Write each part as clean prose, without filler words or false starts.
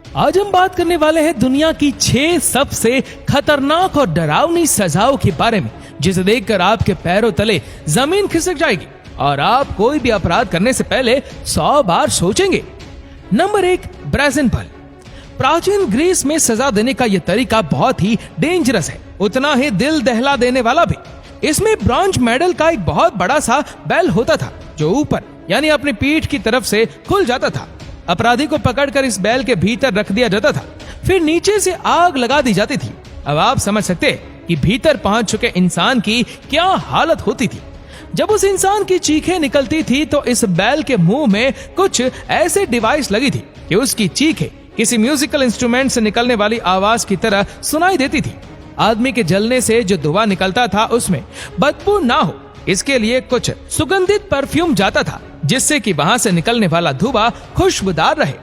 आज हम बात करने वाले हैं दुनिया की 6 सबसे खतरनाक और डरावनी सजाओं के बारे में, जिसे देखकर आपके पैरों तले जमीन खिसक जाएगी और आप कोई भी अपराध करने से पहले 100 बार सोचेंगे। नंबर 1, ब्राज़न बल। प्राचीन ग्रीस में सजा देने का यह तरीका बहुत ही डेंजरस है, उतना ही दिल दहला देने वाला भी। इसमें ब्रॉन्ज मेडल का एक बहुत बड़ा सा बेल होता था जो ऊपर यानी अपनी पीठ की तरफ से खुल जाता था। अपराधी को पकड़कर इस बेल के भीतर रख दिया जाता था, फिर नीचे से आग लगा दी जाती थी। अब आप समझ सकते हैं कि भीतर पहुंच चुके इंसान की क्या हालत होती थी। जब उस इंसान की चीखें निकलती थी तो इस बेल के मुंह में कुछ ऐसे डिवाइस लगी थी कि उसकी चीखें किसी म्यूजिकल इंस्ट्रूमेंट से निकलने वाली आवाज की तरह सुनाई देती थी। आदमी के जलने से जो धुआं निकलता था उसमें बदबू ना हो, इसके लिए कुछ सुगंधित परफ्यूम जाता था, जिससे कि वहां से निकलने वाला धुआं खुशबूदार रहे।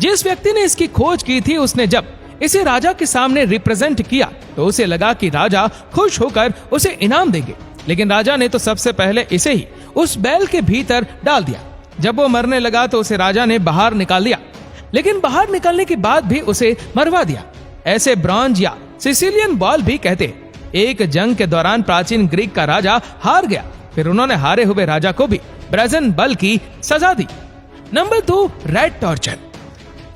जिस व्यक्ति ने इसकी खोज की थी उसने जब इसे राजा के सामने रिप्रेजेंट किया तो उसे लगा कि राजा खुश होकर उसे इनाम देंगे, लेकिन राजा ने तो सबसे पहले इसे ही उस बैल के भीतर डाल दिया। जब वो मरने लगा तो उसे राजा ने बाहर निकाल दिया, लेकिन बाहर निकालने के बाद भी उसे मरवा दिया। ऐसे ब्रॉन्ज या सिसिलियन बॉल भी कहते हैं। एक जंग के दौरान प्राचीन ग्रीक का राजा हार गया, फिर उन्होंने हारे हुए राजा को भी ब्राज़न बल की सजा दी। Number 2, red torture.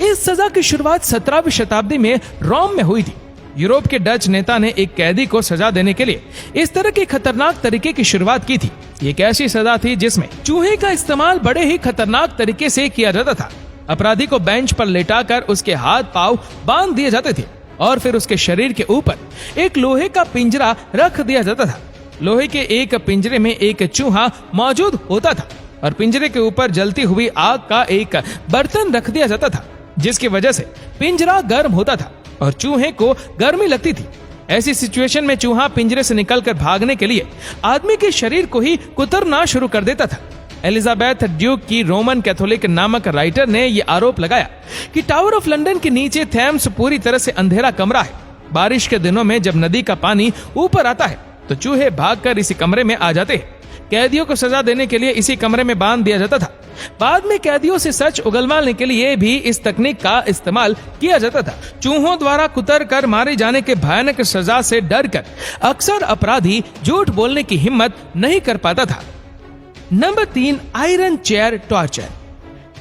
इस सजा की शुरुआत 17वीं शताब्दी में रोम में हुई थी। यूरोप के डच नेता ने एक कैदी को सजा देने के लिए इस तरह के खतरनाक तरीके की शुरुआत की थी। एक ऐसी सजा थी जिसमें चूहे का इस्तेमाल बड़े ही खतरनाक तरीके से किया जाता था। अपराधी को बेंच पर लेटाकर उसके हाथ पांव बांध दिए जाते थे और फिर उसके शरीर के ऊपर एक लोहे का पिंजरा रख दिया जाता था। लोहे के एक पिंजरे में एक चूहा मौजूद होता था और पिंजरे के ऊपर जलती हुई आग का एक बर्तन रख दिया जाता था, जिसकी वजह से पिंजरा गर्म होता था और चूहे को गर्मी लगती थी। ऐसी सिचुएशन में चूहा पिंजरे से निकलकर भागने के लिए आदमी के शरीर को ही कुतरना शुरू कर देता था। एलिजाबेथ ड्यूक की रोमन कैथोलिक नामक राइटर ने यह आरोप लगाया कि टावर ऑफ लंदन के नीचे थेम्स पूरी तरह से अंधेरा कमरा है। बारिश के दिनों में जब नदी का पानी ऊपर आता है तो चूहे भागकर इसी कमरे में आ जाते हैं। कैदियों को सजा देने के लिए इसी कमरे में बांध दिया जाता था। बाद में कैदियों से सच उगलवाने के लिए भी इस तकनीक का इस्तेमाल किया जाता था। चूहों द्वारा कुतर कर मारे जाने के भयानक सजा से डरकर अक्सर अपराधी झूठ बोलने की हिम्मत नहीं कर पाता था। Number 3, iron chair torture.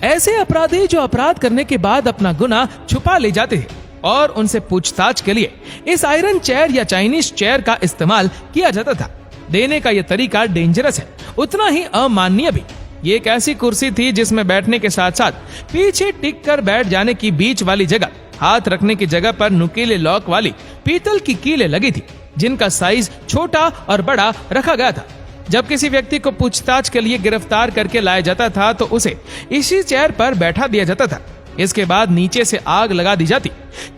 ऐसे अपराधी जो अपराध करने के बाद अपना गुनाह छुपा ले जाते थे और उनसे पूछताछ के लिए इस आयरन चेयर या चाइनीज चेयर का इस्तेमाल किया जाता था। देने का यह तरीका डेंजरस है, उतना ही अमाननीय भी। ये एक ऐसी कुर्सी थी जिसमें बैठने के साथ साथ पीछे टिक कर बैठ जाने की बीच वाली जगह हाथ रखने की जगह पर नुकीले लॉक वाली पीतल की कीलें लगी थी, जिनका साइज छोटा और बड़ा रखा गया था। जब किसी व्यक्ति को पूछताछ के लिए गिरफ्तार करके लाया जाता था तो उसे इसी चेयर पर बैठा दिया जाता था। इसके बाद नीचे से आग लगा दी जाती,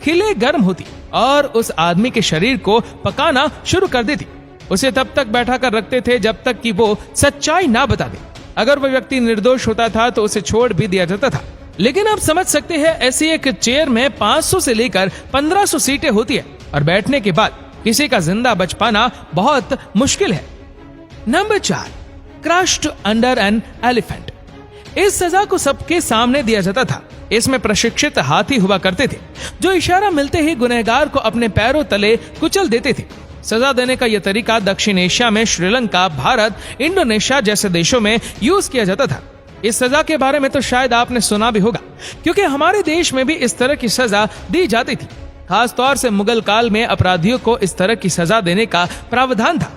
खिले गर्म होती और उस आदमी के शरीर को पकाना शुरू कर देती। उसे तब तक बैठा कर रखते थे जब तक कि वो सच्चाई ना बता दे। अगर वह व्यक्ति निर्दोष होता था तो उसे छोड़ भी दिया जाता था। लेकिन आप समझ सकते हैं ऐसी एक चेयर में 500 से लेकर 1500 सीटें होती है और बैठने के बाद किसी का जिंदा बच पाना बहुत मुश्किल है। Number 4, crushed under an elephant. इस सजा को सबके सामने दिया जाता था। इसमें प्रशिक्षित हाथी हुआ करते थे जो इशारा मिलते ही गुनहगार को अपने पैरों तले कुचल देते थे। सजा देने का यह तरीका दक्षिण एशिया में श्रीलंका, भारत, इंडोनेशिया जैसे देशों में यूज किया जाता था। इस सजा के बारे में तो शायद आपने सुना भी होगा, क्योंकि हमारे देश में भी इस तरह की सजा दी जाती थी। खास तौर से मुगल काल में अपराधियों को इस तरह की सजा देने का प्रावधान था,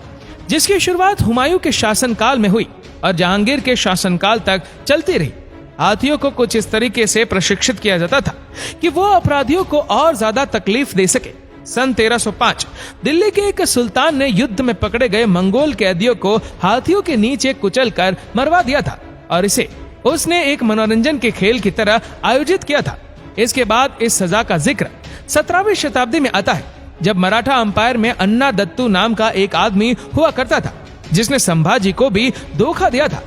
जिसकी शुरुआत हुमायूं के शासनकाल में हुई और जहांगीर के शासनकाल तक चलती रही। हाथियों को कुछ इस तरीके से प्रशिक्षित किया जाता था कि वो अपराधियों को और ज्यादा तकलीफ दे सके। सन 1305 दिल्ली के एक सुल्तान ने युद्ध में पकड़े गए मंगोल कैदियों को हाथियों के नीचे कुचलकर मरवा दिया था और इसे उसने एक मनोरंजन के खेल की तरह आयोजित किया था। इसके बाद इस सजा का जिक्र 17वीं शताब्दी में आता है, जब मराठा अंपायर में अन्ना दत्तू नाम का एक आदमी हुआ करता था, जिसने संभाजी को भी धोखा दिया था।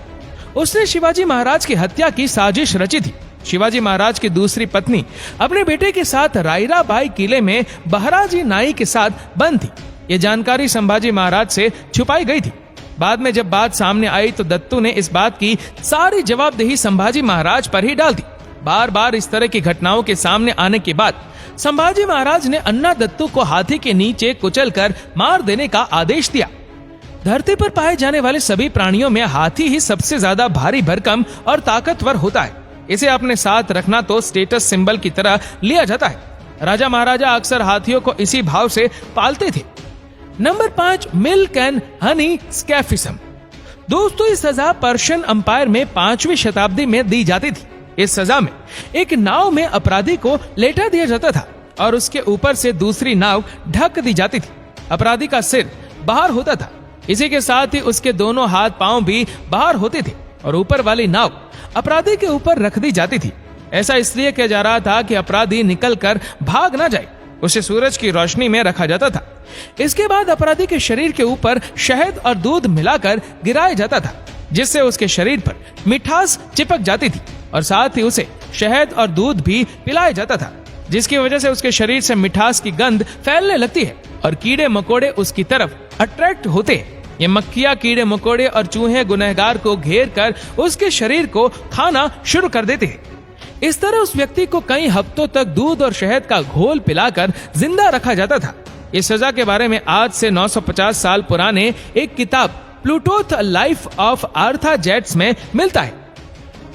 उसने शिवाजी महाराज की हत्या की साजिश रची थी। शिवाजी महाराज की दूसरी पत्नी अपने बेटे के साथ रायराबाई किले में बहराजी नाई के साथ बंद थी। ये जानकारी संभाजी महाराज से छुपाई गई थी। बाद में जब बात सामने आई तो दत्तू ने इस बात की सारी जवाबदेही संभाजी महाराज पर ही डाल दी। बार बार इस तरह की घटनाओं के सामने आने के बाद संभाजी महाराज ने अन्नादत्तु को हाथी के नीचे कुचलकर मार देने का आदेश दिया। धरती पर पाए जाने वाले सभी प्राणियों में हाथी ही सबसे ज्यादा भारी भरकम और ताकतवर होता है। इसे अपने साथ रखना तो स्टेटस सिंबल की तरह लिया जाता है। राजा महाराजा अक्सर हाथियों को इसी भाव से पालते थे। Number 5, milk and honey scaphism. दोस्तों, इस सजा पर्शियन अंपायर में 5वीं शताब्दी में दी जाती थी। इस सजा में एक नाव में अपराधी को लेटा दिया जाता था और उसके ऊपर से दूसरी नाव ढक दी जाती थी। अपराधी का सिर बाहर होता था, इसी के साथ ही उसके दोनों हाथ पांव भी बाहर होते थे और ऊपर वाली नाव अपराधी के ऊपर रख दी जाती थी। ऐसा इसलिए किया जा रहा था कि अपराधी निकलकर भाग ना जाए। उसे सूरज की रोशनी में रखा जाता था। इसके बाद अपराधी के शरीर के ऊपर शहद और दूध मिलाकर गिराया जाता था, जिससे उसके शरीर पर मिठास चिपक जाती थी और साथ ही उसे शहद और दूध भी पिलाया जाता था, जिसकी वजह से उसके शरीर से मिठास की गंध फैलने लगती है और कीड़े मकोड़े उसकी तरफ अट्रैक्ट होते हैं। ये मक्खियां, कीड़े मकोड़े और चूहे गुनहगार को घेर कर उसके शरीर को खाना शुरू कर देते हैं। इस तरह उस व्यक्ति को कई हफ्तों तक दूध और शहद का घोल पिलाकर जिंदा रखा जाता था। इस सजा के बारे में आज से 950 साल पुराने एक किताब प्लूटोथ लाइफ ऑफ आर्थाजेट्स में मिलता है।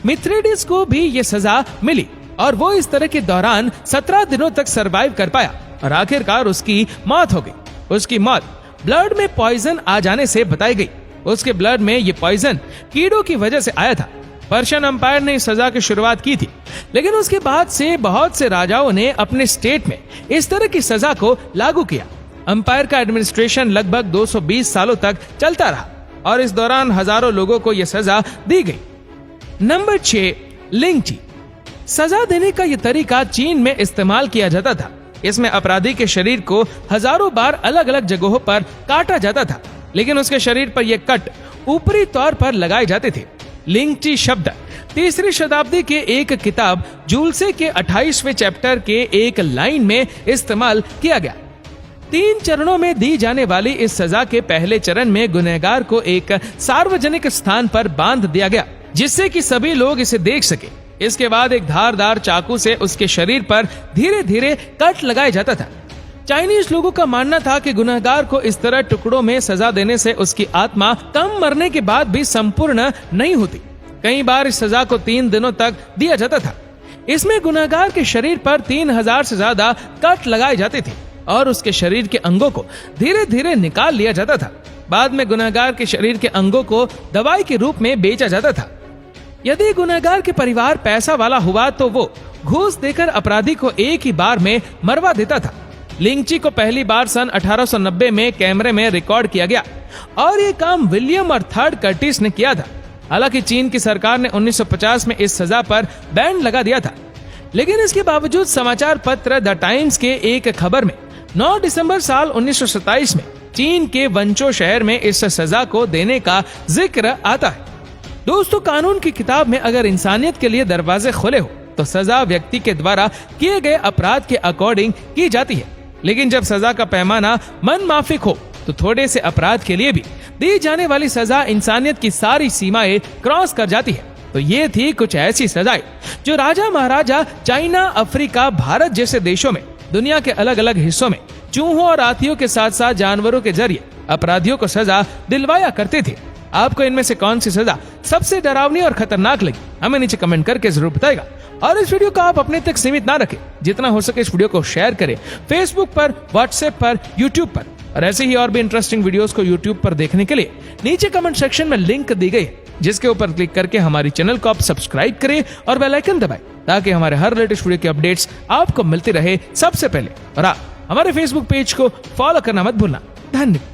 मिथ्रेडिस को भी ये सजा मिली और वो इस तरह के दौरान 17 दिनों तक सरवाइव कर पाया और आखिरकार उसकी मौत हो गई। उसकी मौत ब्लड में पॉइजन आ जाने से बताई गई। उसके ब्लड में ये पॉइजन कीड़ों की वजह से आया था। पर्शियन अंपायर ने इस सजा की शुरुआत की थी, लेकिन उसके बाद से बहुत से राजाओं ने अपने स्टेट में इस तरह की सजा को लागू किया। अंपायर का एडमिनिस्ट्रेशन लगभग 220 सालों तक चलता रहा और इस दौरान हजारों लोगों को यह सजा दी गई। नंबर 6, लिंची। सजा देने का यह तरीका चीन में इस्तेमाल किया जाता था। इसमें अपराधी के शरीर को हजारों बार अलग अलग जगहों पर काटा जाता था, लेकिन उसके शरीर पर यह कट ऊपरी तौर पर लगाए जाते थे। लिंची शब्द 3री शताब्दी के एक किताब जूल्से के 28वें चैप्टर के एक लाइन में इस्तेमाल किया गया। 3 चरणों में दी जाने वाली इस सजा के पहले चरण में गुनहगार को एक सार्वजनिक स्थान पर बांध दिया गया, जिससे कि सभी लोग इसे देख सके। इसके बाद एक धारदार चाकू से उसके शरीर पर धीरे धीरे कट लगाया जाता था। चाइनीज लोगों का मानना था कि गुनहगार को इस तरह टुकड़ों में सजा देने से उसकी आत्मा कम मरने के बाद भी संपूर्ण नहीं होती। कई बार इस सजा को 3 दिनों तक दिया जाता था। इसमें गुनहगार के शरीर पर 3000 से ज्यादा कट लगाए जाते थे और उसके शरीर के अंगों को धीरे धीरे निकाल लिया जाता था। बाद में गुनहगार के शरीर के अंगों को दवाई के रूप में बेचा जाता था। यदि गुनहगार के परिवार पैसा वाला हुआ तो वो घूस देकर अपराधी को एक ही बार में मरवा देता था। लिंची को पहली बार सन 1890 में कैमरे में रिकॉर्ड किया गया और ये काम विलियम और थर्ड कर्टिस ने किया था। हालांकि चीन की सरकार ने 1950 में इस सजा पर बैन लगा दिया था, लेकिन इसके बावजूद समाचार पत्र द टाइम्स के एक खबर में 9 दिसंबर साल 1927 में चीन के वंचो शहर में इस सजा को देने का जिक्र आता है। दोस्तों, कानून की किताब में अगर इंसानियत के लिए दरवाजे खुले हो तो सजा व्यक्ति के द्वारा किए गए अपराध के अकॉर्डिंग की जाती है, लेकिन जब सजा का पैमाना मन माफिक हो तो थोड़े से अपराध के लिए भी दी जाने वाली सजा इंसानियत की सारी सीमाएं क्रॉस कर जाती है। तो ये थी कुछ ऐसी सजाएं जो राजा महाराजा चाइना, अफ्रीका, भारत जैसे देशों में दुनिया के अलग अलग हिस्सों में चूहों और हाथियों के साथ साथ जानवरों के जरिए अपराधियों को सजा दिलवाया करते थे। आपको इनमें से कौन सी सजा सबसे डरावनी और खतरनाक लगी, हमें नीचे कमेंट करके जरूर बताएगा। और इस वीडियो को आप अपने तक सीमित ना रखें, जितना हो सके इस वीडियो को शेयर करें फेसबुक पर, व्हाट्सएप पर, यूट्यूब पर। और ऐसे ही और भी इंटरेस्टिंग वीडियोस को यूट्यूब पर देखने के लिए नीचे कमेंट सेक्शन में लिंक दी गई है, जिसके ऊपर क्लिक करके हमारी चैनल को आप सब्सक्राइब करें और बेल आइकन दबाएं, ताकि हमारे हर लेटेस्ट वीडियो की अपडेट्स आपको मिलती रहे सबसे पहले। और आप हमारे फेसबुक पेज को फॉलो करना मत भूलना। धन्यवाद।